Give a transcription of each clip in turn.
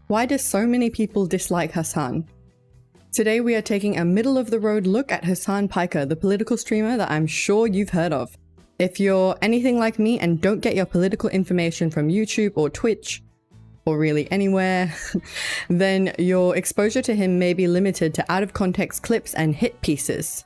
Why do so many people dislike Hasan? Today we are taking a middle-of-the-road look at Hasan Piker, the political streamer that I'm sure you've heard of. If you're anything like me and don't get your political information from YouTube or Twitch, or really anywhere, then your exposure to him may be limited to out-of-context clips and hit pieces.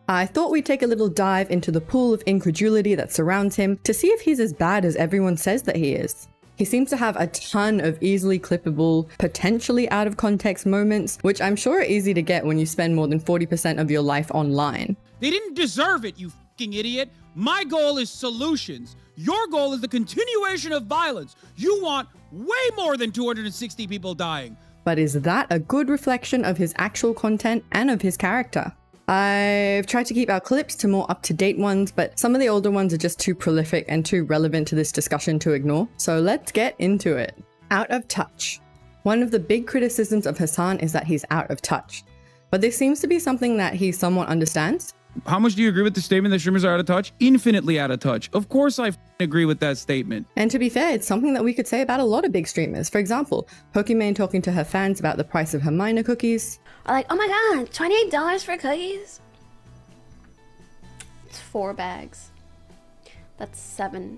I thought we'd take a little dive into the pool of incredulity that surrounds him to see if he's as bad as everyone says that he is. He seems to have a ton of easily clippable, potentially out of context moments, which I'm sure are easy to get when you spend more than 40% of your life online. They didn't deserve it, you fucking idiot. My goal is solutions. Your goal is the continuation of violence. You want way more than 260 people dying. But is that a good reflection of his actual content and of his character? I've tried to keep our clips to more up-to-date ones, but some of the older ones are just too prolific and too relevant to this discussion to ignore. So let's get into it. Out of touch. One of the big criticisms of Hasan is that he's out of touch. But this seems to be something that he somewhat understands. How much do you agree with the statement that streamers are out of touch? Infinitely out of touch. Of course I agree with that statement. And to be fair, it's something that we could say about a lot of big streamers. For example, Pokimane talking to her fans about the price of her minor cookies. Like, oh my god, $28 for cookies? It's 4 bags. That's $7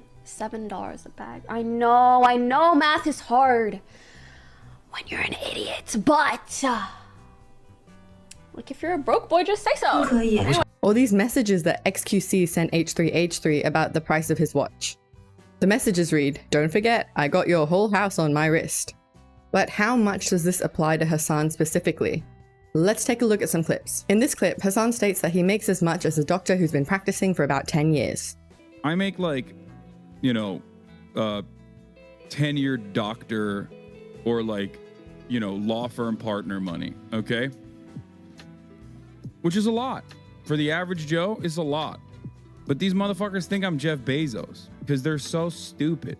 a bag. I know math is hard when you're an idiot, but like if you're a broke boy, just say so. Anyway. Or these messages that XQC sent H3H3 about the price of his watch. The messages read, "Don't forget, I got your whole house on my wrist." But how much does this apply to Hasan specifically? Let's take a look at some clips. In this clip, Hasan states that he makes as much as a doctor who's been practicing for about 10 years. I make like, 10-year doctor or like, law firm partner money, okay? Which is a lot. For the average Joe, it's a lot. But these motherfuckers think I'm Jeff Bezos because they're so stupid.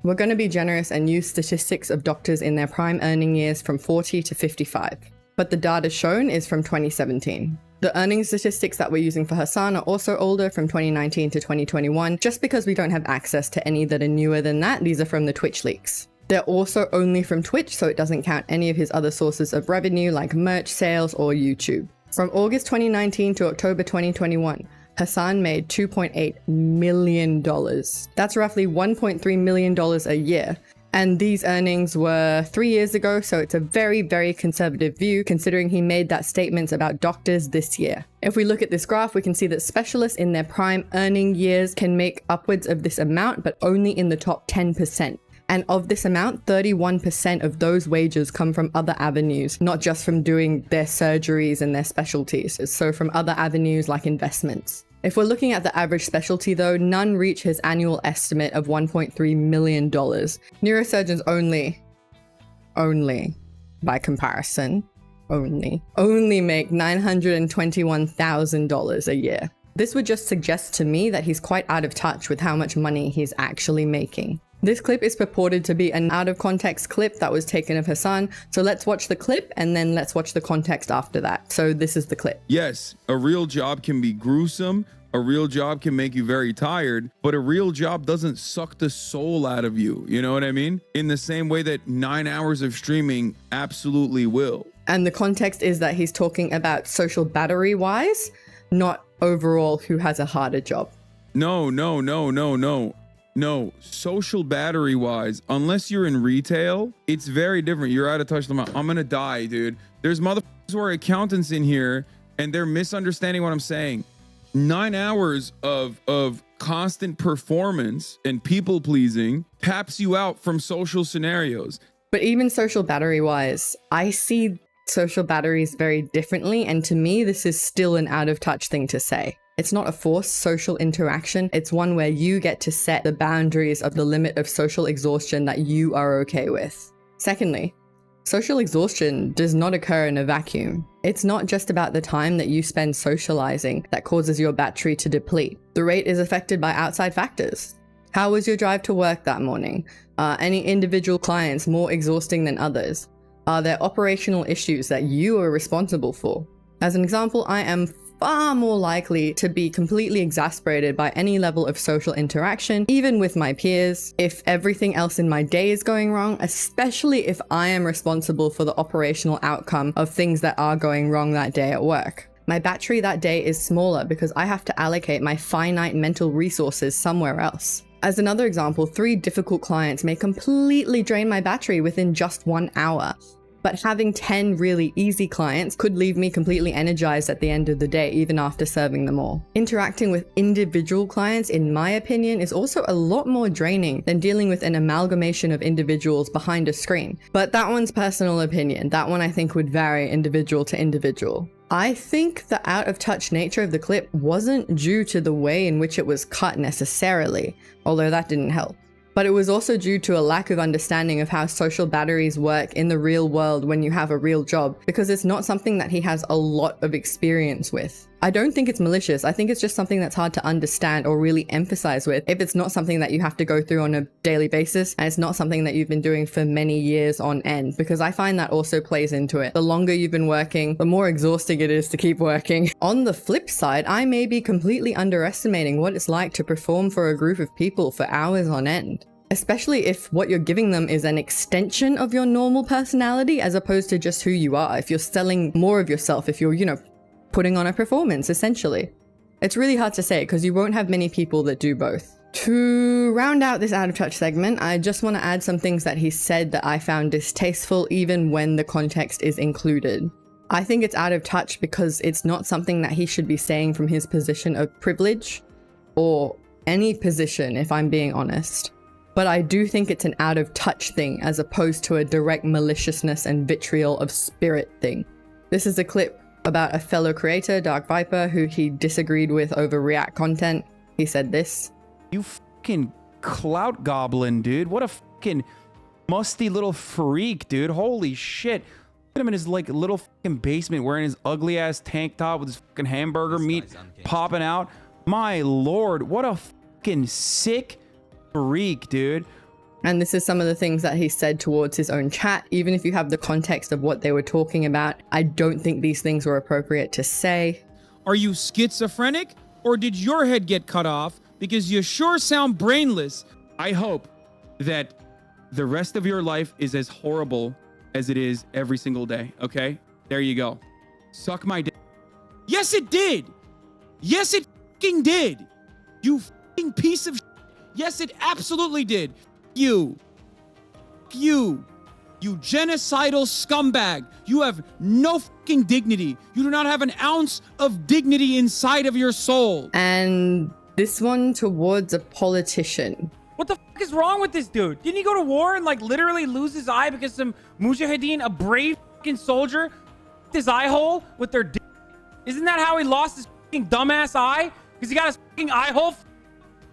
We're going to be generous and use statistics of doctors in their prime earning years from 40 to 55. But the data shown is from 2017. The earnings statistics that we're using for Hasan are also older, from 2019 to 2021, just because we don't have access to any that are newer than that. These are from the Twitch leaks. They're also only from Twitch, so it doesn't count any of his other sources of revenue like merch sales or YouTube. From August 2019 to October 2021, Hasan made $2.8 million. That's roughly $1.3 million a year. And these earnings were 3 years ago, so it's a very, very conservative view considering he made that statement about doctors this year. If we look at this graph, we can see that specialists in their prime earning years can make upwards of this amount, but only in the top 10%. And of this amount, 31% of those wages come from other avenues, not just from doing their surgeries and their specialties, so from other avenues like investments. If we're looking at the average specialty though, none reach his annual estimate of $1.3 million. Neurosurgeons only, by comparison, only make $921,000 a year. This would just suggest to me that he's quite out of touch with how much money he's actually making. This clip is purported to be an out-of-context clip that was taken of Hasan, so let's watch the clip and then let's watch the context after that. So this is the clip. Yes, a real job can be gruesome, a real job can make you very tired, but a real job doesn't suck the soul out of you, you know what I mean? In the same way that 9 hours of streaming absolutely will. And the context is that he's talking about social battery-wise, not overall who has a harder job. No, social battery wise, unless you're in retail, it's very different. You're out of touch. I'm gonna die, dude. There's motherfuckers who are accountants in here and they're misunderstanding what I'm saying. 9 hours of constant performance and people pleasing taps you out from social scenarios. But even social battery wise, I see social batteries very differently. And to me, this is still an out of touch thing to say. It's not a forced social interaction. It's one where you get to set the boundaries of the limit of social exhaustion that you are okay with. Secondly, social exhaustion does not occur in a vacuum. It's not just about the time that you spend socializing that causes your battery to deplete. The rate is affected by outside factors. How was your drive to work that morning? Are any individual clients more exhausting than others? Are there operational issues that you are responsible for? As an example, I am far more likely to be completely exasperated by any level of social interaction, even with my peers, if everything else in my day is going wrong, especially if I am responsible for the operational outcome of things that are going wrong that day at work. My battery that day is smaller because I have to allocate my finite mental resources somewhere else. As another example, 3 difficult clients may completely drain my battery within just 1 hour. But having 10 really easy clients could leave me completely energized at the end of the day, even after serving them all. Interacting with individual clients, in my opinion, is also a lot more draining than dealing with an amalgamation of individuals behind a screen. But that one's personal opinion. That one I think would vary individual to individual. I think the out-of-touch nature of the clip wasn't due to the way in which it was cut necessarily, although that didn't help. But it was also due to a lack of understanding of how social batteries work in the real world when you have a real job, because it's not something that he has a lot of experience with. I don't think it's malicious. I think it's just something that's hard to understand or really emphasize with if it's not something that you have to go through on a daily basis, and it's not something that you've been doing for many years on end, because I find that also plays into it. The longer you've been working, the more exhausting it is to keep working. On the flip side, I may be completely underestimating what it's like to perform for a group of people for hours on end. Especially if what you're giving them is an extension of your normal personality as opposed to just who you are. If you're selling more of yourself, if you're, putting on a performance, essentially. It's really hard to say because you won't have many people that do both. To round out this out of touch segment, I just want to add some things that he said that I found distasteful even when the context is included. I think it's out of touch because it's not something that he should be saying from his position of privilege, or any position if I'm being honest. But I do think it's an out of touch thing as opposed to a direct maliciousness and vitriol of spirit thing. This is a clip about a fellow creator, Dark Viper, who he disagreed with over React content. He said this: "You fucking clout goblin, dude. What a fucking musty little freak, dude. Holy shit. Look at him in his little fucking basement wearing his ugly ass tank top with his fucking hamburger meat popping out. My lord, what a fucking sick freak, dude." And this is some of the things that he said towards his own chat. Even if you have the context of what they were talking about, I don't think these things were appropriate to say. Are you schizophrenic, or did your head get cut off? Because you sure sound brainless. I hope that the rest of your life is as horrible as it is every single day, okay? There you go. Suck my dick. Yes, it did. Yes, it fucking did. You fucking piece of shit. Yes, it absolutely did. You genocidal scumbag. You have no fucking dignity. You do not have an ounce of dignity inside of your soul. And this one towards a politician. What the fuck is wrong with this dude? Didn't he go to war and literally lose his eye because some mujahideen, a brave fucking soldier, his eye hole with their dick? Isn't that how he lost his fucking dumbass eye? Because he got his fucking eye hole.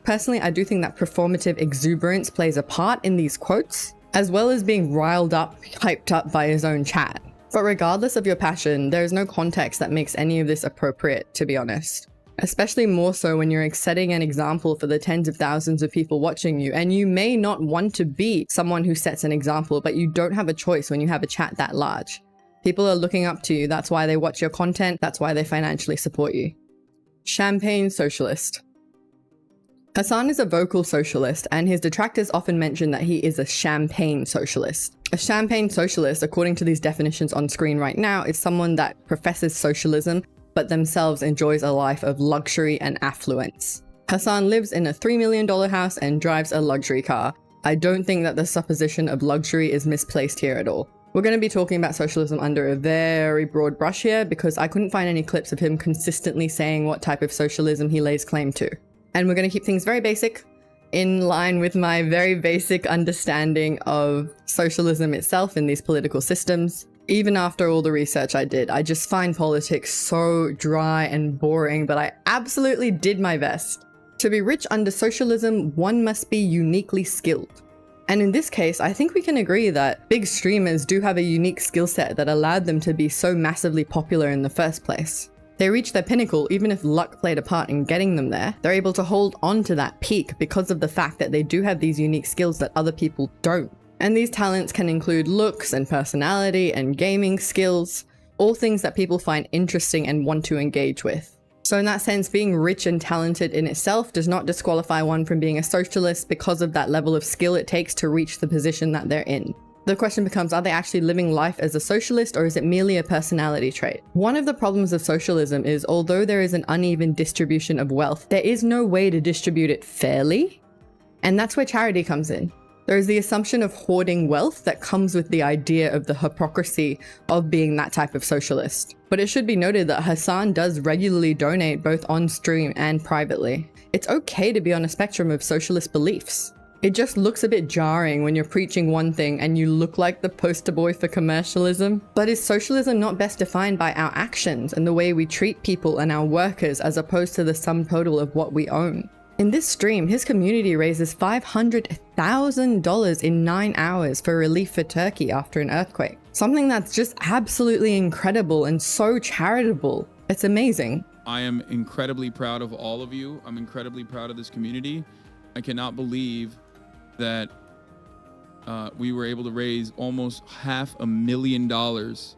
Personally, I do think that performative exuberance plays a part in these quotes, as well as being riled up, hyped up by his own chat. But regardless of your passion, there is no context that makes any of this appropriate, to be honest. Especially more so when you're setting an example for the tens of thousands of people watching you, and you may not want to be someone who sets an example, but you don't have a choice when you have a chat that large. People are looking up to you, that's why they watch your content, that's why they financially support you. Champagne Socialist. Hasan is a vocal socialist, and his detractors often mention that he is a champagne socialist. A champagne socialist, according to these definitions on screen right now, is someone that professes socialism, but themselves enjoys a life of luxury and affluence. Hasan lives in a $3 million house and drives a luxury car. I don't think that the supposition of luxury is misplaced here at all. We're going to be talking about socialism under a very broad brush here, because I couldn't find any clips of him consistently saying what type of socialism he lays claim to. And we're going to keep things very basic, in line with my very basic understanding of socialism itself in these political systems. Even after all the research I did, I just find politics so dry and boring, but I absolutely did my best. To be rich under socialism, one must be uniquely skilled. And in this case, I think we can agree that big streamers do have a unique skill set that allowed them to be so massively popular in the first place. They reach their pinnacle even if luck played a part in getting them there. They're able to hold on to that peak because of the fact that they do have these unique skills that other people don't. And these talents can include looks and personality and gaming skills, all things that people find interesting and want to engage with. So in that sense, being rich and talented in itself does not disqualify one from being a socialist because of that level of skill it takes to reach the position that they're in. The question becomes, are they actually living life as a socialist, or is it merely a personality trait? One of the problems of socialism is, although there is an uneven distribution of wealth, there is no way to distribute it fairly. And that's where charity comes in. There is the assumption of hoarding wealth that comes with the idea of the hypocrisy of being that type of socialist. But it should be noted that Hasan does regularly donate both on stream and privately. It's okay to be on a spectrum of socialist beliefs. It just looks a bit jarring when you're preaching one thing and you look like the poster boy for commercialism. But is socialism not best defined by our actions and the way we treat people and our workers as opposed to the sum total of what we own? In this stream, his community raises $500,000 in 9 hours for relief for Turkey after an earthquake. Something that's just absolutely incredible and so charitable. It's amazing. I am incredibly proud of all of you. I'm incredibly proud of this community. I cannot believe that we were able to raise almost $500,000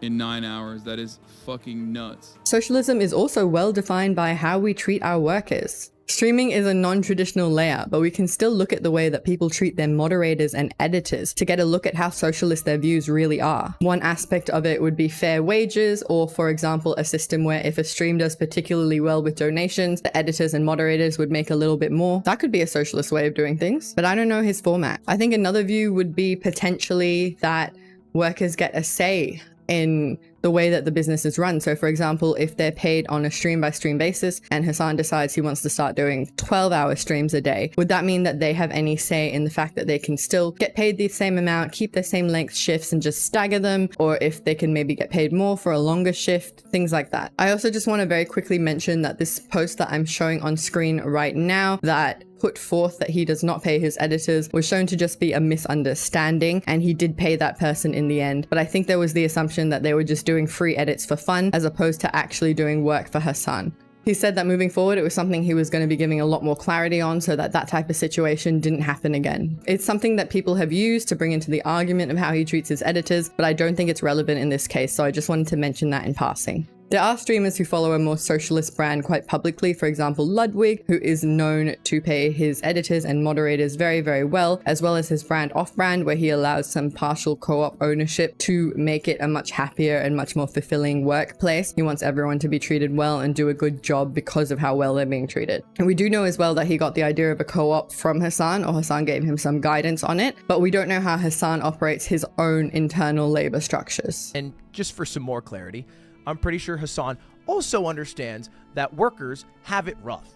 in 9 hours. That is fucking nuts. Socialism is also well defined by how we treat our workers. Streaming is a non-traditional layout, but we can still look at the way that people treat their moderators and editors to get a look at how socialist their views really are. One aspect of it would be fair wages, or for example, a system where if a stream does particularly well with donations, the editors and moderators would make a little bit more. That could be a socialist way of doing things, but I don't know his format. I think another view would be potentially that workers get a say in the way that the business is run. So for example, if they're paid on a stream by stream basis and Hasan decides he wants to start doing 12-hour streams a day, would that mean that they have any say in the fact that they can still get paid the same amount, keep the same length shifts and just stagger them? Or if they can maybe get paid more for a longer shift, things like that. I also just want to very quickly mention that this post that I'm showing on screen right now that put forth that he does not pay his editors was shown to just be a misunderstanding, and he did pay that person in the end. But I think there was the assumption that they were just doing free edits for fun as opposed to actually doing work for Hasan. He said that moving forward, it was something he was going to be giving a lot more clarity on so that that type of situation didn't happen again. It's something that people have used to bring into the argument of how he treats his editors, but I don't think it's relevant in this case, so I just wanted to mention that in passing. There are streamers who follow a more socialist brand quite publicly, for example Ludwig, who is known to pay his editors and moderators very, very well, as well as his brand Off-Brand, where he allows some partial co-op ownership to make it a much happier and much more fulfilling workplace. He wants everyone to be treated well and do a good job because of how well they're being treated. And we do know as well that he got the idea of a co-op from Hasan, or Hasan gave him some guidance on it, but we don't know how Hasan operates his own internal labor structures. And just for some more clarity, I'm pretty sure Hasan also understands that workers have it rough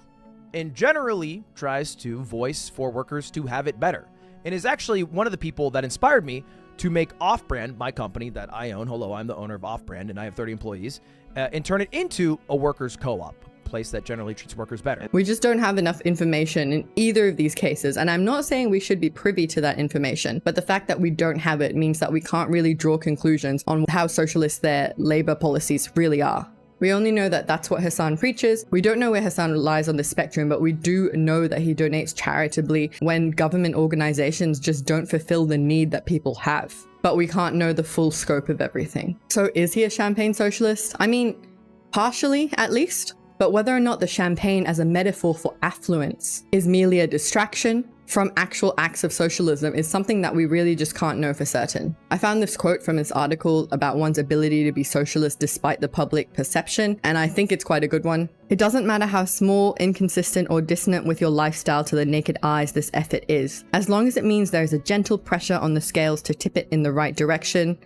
and generally tries to voice for workers to have it better, and is actually one of the people that inspired me to make Off-Brand, my company that I own. Hello, I'm the owner of Off-Brand and I have 30 employees, and turn it into a workers co-op, place that generally treats workers better. We just don't have enough information in either of these cases, and I'm not saying we should be privy to that information, but the fact that we don't have it means that we can't really draw conclusions on how socialist their labor policies really are. We only know that that's what Hasan preaches. We don't know where Hasan lies on the spectrum, but we do know that he donates charitably when government organizations just don't fulfill the need that people have. But we can't know the full scope of everything. So is he a champagne socialist? I mean, partially at least. But whether or not the champagne as a metaphor for affluence is merely a distraction from actual acts of socialism is something that we really just can't know for certain. I found this quote from this article about one's ability to be socialist despite the public perception, and I think it's quite a good one. It doesn't matter how small, inconsistent, or dissonant with your lifestyle to the naked eyes this effort is. As long as it means there is a gentle pressure on the scales to tip it in the right direction,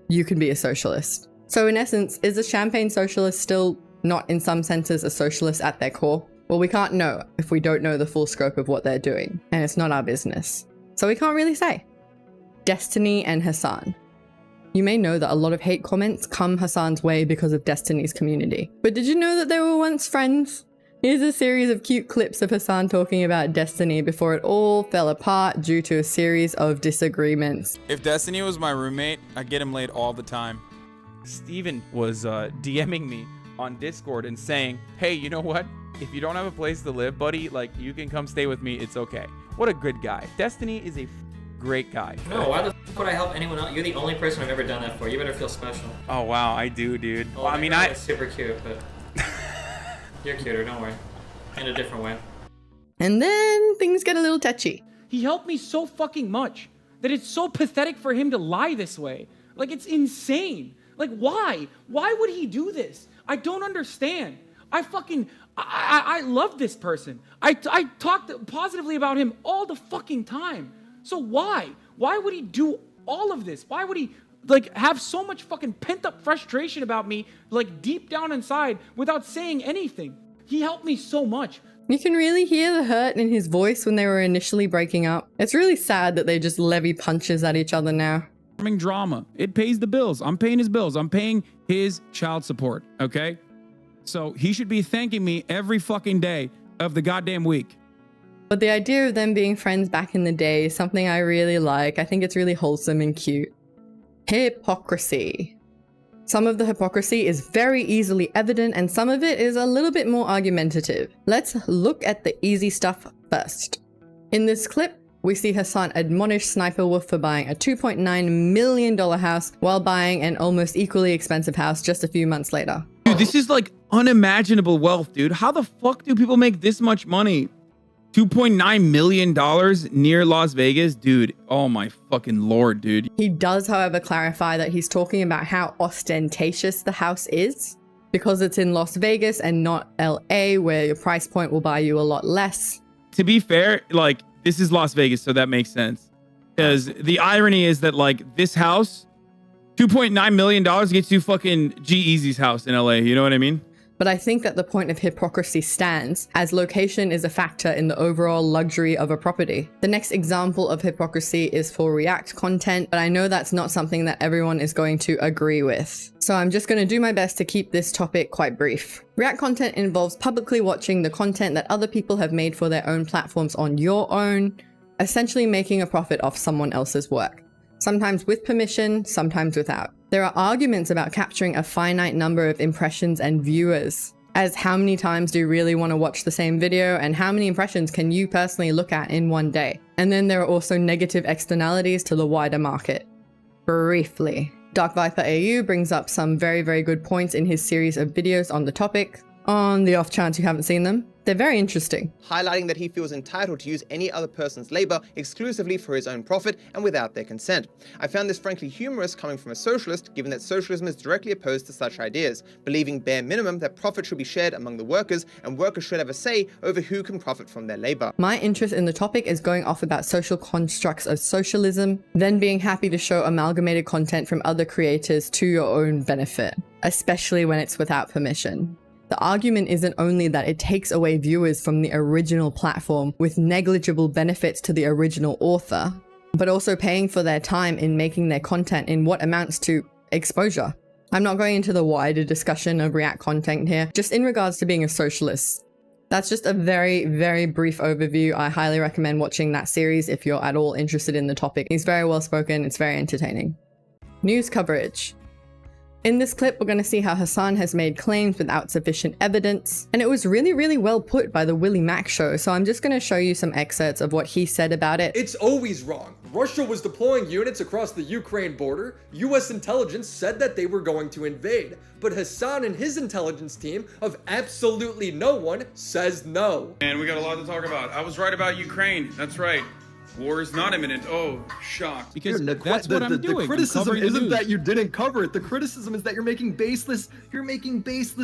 you can be a socialist. So in essence, is a champagne socialist still not in some senses a socialist at their core? Well, we can't know if we don't know the full scope of what they're doing, and it's not our business. So we can't really say. Destiny and Hasan. You may know that a lot of hate comments come Hasan's way because of Destiny's community. But did you know that they were once friends? Here's a series of cute clips of Hasan talking about Destiny before it all fell apart due to a series of disagreements. If Destiny was my roommate, I'd get him laid all the time. Steven was DMing me on Discord and saying, hey, you know what? If you don't have a place to live, buddy, like, you can come stay with me. It's okay. What a good guy. Destiny is a great guy. No, why the f would I help anyone else? You're the only person I've ever done that for. You better feel special. Oh, wow. I do, dude. Well, Well, I mean, it's super cute, but You're cuter, don't worry. In a different way. And then things get a little touchy. He helped me so fucking much that it's so pathetic for him to lie this way. Like, it's insane. Like, why? Why would he do this? I don't understand. I love this person. I talked positively about him all the fucking time. So why? Why would he do all of this? Why would he, like, have so much fucking pent-up frustration about me, like, deep down inside without saying anything? He helped me so much. You can really hear the hurt in his voice when they were initially breaking up. It's really sad that they just levy punches at each other now. Drama. It pays the bills. I'm paying his bills. I'm paying his child support. Okay? So he should be thanking me every fucking day of the goddamn week. But the idea of them being friends back in the day is something I really like. I think it's really wholesome and cute. Hypocrisy. Some of the hypocrisy is very easily evident and some of it is a little bit more argumentative. Let's look at the easy stuff first. In this clip, we see Hasan admonish Sniper Wolf for buying a $2.9 million house while buying an almost equally expensive house just a few months later. Dude, this is like unimaginable wealth, dude. How the fuck do people make this much money? $2.9 million near Las Vegas? Dude, oh my fucking lord, dude. He does, however, clarify that he's talking about how ostentatious the house is because it's in Las Vegas and not LA, where your price point will buy you a lot less. To be fair, like, this is Las Vegas, so that makes sense. Because the irony is that, like, this house, $2.9 million gets you fucking G-Eazy's house in LA. You know what I mean? But I think that the point of hypocrisy stands, as location is a factor in the overall luxury of a property. The next example of hypocrisy is for React content, but I know that's not something that everyone is going to agree with. So I'm just going to do my best to keep this topic quite brief. React content involves publicly watching the content that other people have made for their own platforms on your own, essentially making a profit off someone else's work. Sometimes with permission, sometimes without. There are arguments about capturing a finite number of impressions and viewers, as how many times do you really want to watch the same video and how many impressions can you personally look at in one day? And then there are also negative externalities to the wider market. Briefly, Dark Viper AU brings up some very, very good points in his series of videos on the topic. On the off chance you haven't seen them, they're very interesting. Highlighting that he feels entitled to use any other person's labor exclusively for his own profit and without their consent. I found this frankly humorous coming from a socialist, given that socialism is directly opposed to such ideas, believing bare minimum that profit should be shared among the workers and workers should have a say over who can profit from their labor. My interest in the topic is going off about social constructs of socialism, then being happy to show amalgamated content from other creators to your own benefit, especially when it's without permission. The argument isn't only that it takes away viewers from the original platform with negligible benefits to the original author, but also paying for their time in making their content in what amounts to exposure. I'm not going into the wider discussion of React content here, just in regards to being a socialist. That's just a very, very brief overview. I highly recommend watching that series if you're at all interested in the topic. He's very well spoken, it's very entertaining. News coverage. In this clip, we're going to see how Hasan has made claims without sufficient evidence, and it was really, really well put by the Willie Mac show, so I'm just going to show you some excerpts of what he said about it. It's always wrong. Russia was deploying units across the Ukraine border. US intelligence said that they were going to invade, but Hasan and his intelligence team of absolutely no one says no. And we got a lot to talk about. I was right about Ukraine. That's right. War is not imminent. Oh, shocked. Because that's what I'm doing. The criticism I'm isn't that you didn't cover it. The criticism is that you're making baseless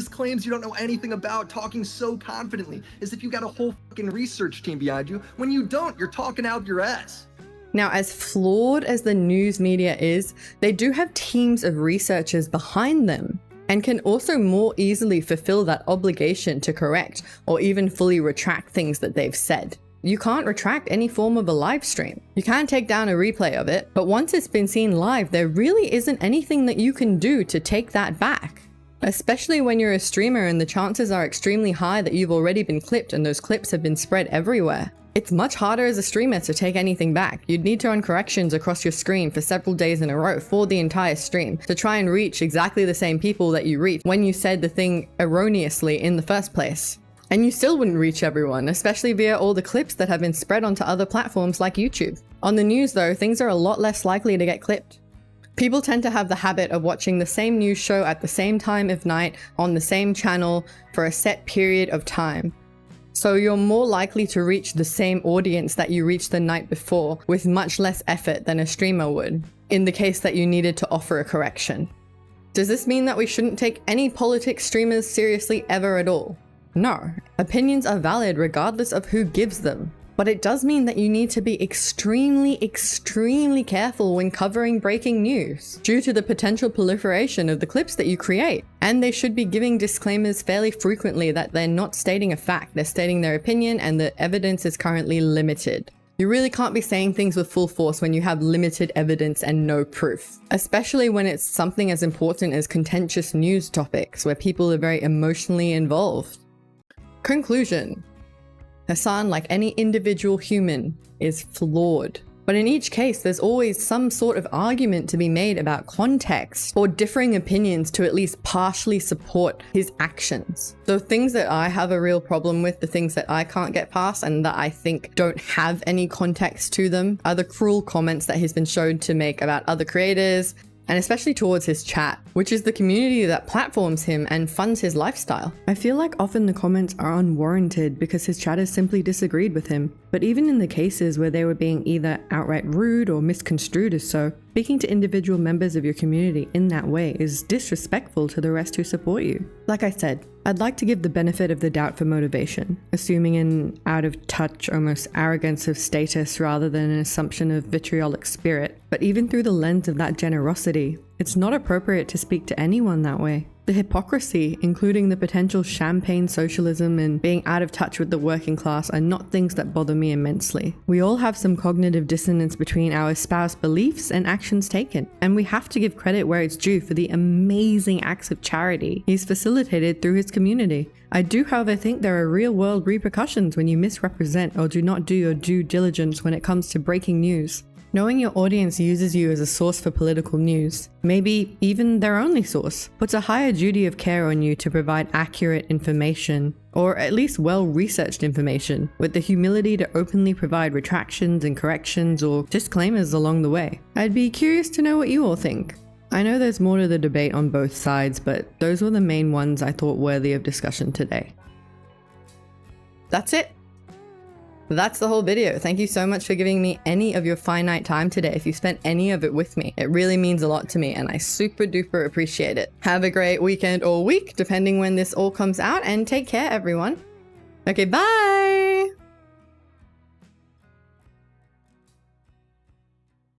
claims you don't know anything about, talking so confidently, as if you got a whole fucking research team behind you. When you don't, you're talking out your ass. Now, as flawed as the news media is, they do have teams of researchers behind them, and can also more easily fulfill that obligation to correct or even fully retract things that they've said. You can't retract any form of a live stream. You can take down a replay of it, but once it's been seen live, there really isn't anything that you can do to take that back. Especially when you're a streamer and the chances are extremely high that you've already been clipped and those clips have been spread everywhere. It's much harder as a streamer to take anything back. You'd need to run corrections across your screen for several days in a row for the entire stream to try and reach exactly the same people that you reached when you said the thing erroneously in the first place. And you still wouldn't reach everyone, especially via all the clips that have been spread onto other platforms like YouTube. On the news though, things are a lot less likely to get clipped. People tend to have the habit of watching the same news show at the same time of night on the same channel for a set period of time. So you're more likely to reach the same audience that you reached the night before with much less effort than a streamer would, in the case that you needed to offer a correction. Does this mean that we shouldn't take any politics streamers seriously ever at all? No. Opinions are valid regardless of who gives them. But it does mean that you need to be extremely careful when covering breaking news, due to the potential proliferation of the clips that you create. And they should be giving disclaimers fairly frequently that they're not stating a fact, they're stating their opinion and the evidence is currently limited. You really can't be saying things with full force when you have limited evidence and no proof, especially when it's something as important as contentious news topics where people are very emotionally involved. Conclusion. Hasan, like any individual human, is flawed. But in each case, there's always some sort of argument to be made about context or differing opinions to at least partially support his actions. The things that I have a real problem with, the things that I can't get past and that I think don't have any context to them, are the cruel comments that he's been shown to make about other creators, and especially towards his chat, which is the community that platforms him and funds his lifestyle. I feel like often the comments are unwarranted because his chatters simply disagreed with him. But even in the cases where they were being either outright rude or misconstrued as so, speaking to individual members of your community in that way is disrespectful to the rest who support you. Like I said, I'd like to give the benefit of the doubt for motivation, assuming an out-of-touch, almost arrogance of status rather than an assumption of vitriolic spirit. But even through the lens of that generosity, it's not appropriate to speak to anyone that way. The hypocrisy, including the potential champagne socialism and being out of touch with the working class, are not things that bother me immensely. We all have some cognitive dissonance between our espoused beliefs and actions taken, and we have to give credit where it's due for the amazing acts of charity he's facilitated through his community. I do, however, think there are real-world repercussions when you misrepresent or do not do your due diligence when it comes to breaking news. Knowing your audience uses you as a source for political news, maybe even their only source, puts a higher duty of care on you to provide accurate information, or at least well-researched information, with the humility to openly provide retractions and corrections or disclaimers along the way. I'd be curious to know what you all think. I know there's more to the debate on both sides, but those were the main ones I thought worthy of discussion today. That's it. That's the whole video. Thank you so much for giving me any of your finite time today. If you spent any of it with me, it really means a lot to me and I super duper appreciate it. Have a great weekend or week, depending when this all comes out, and take care, everyone. Okay, bye!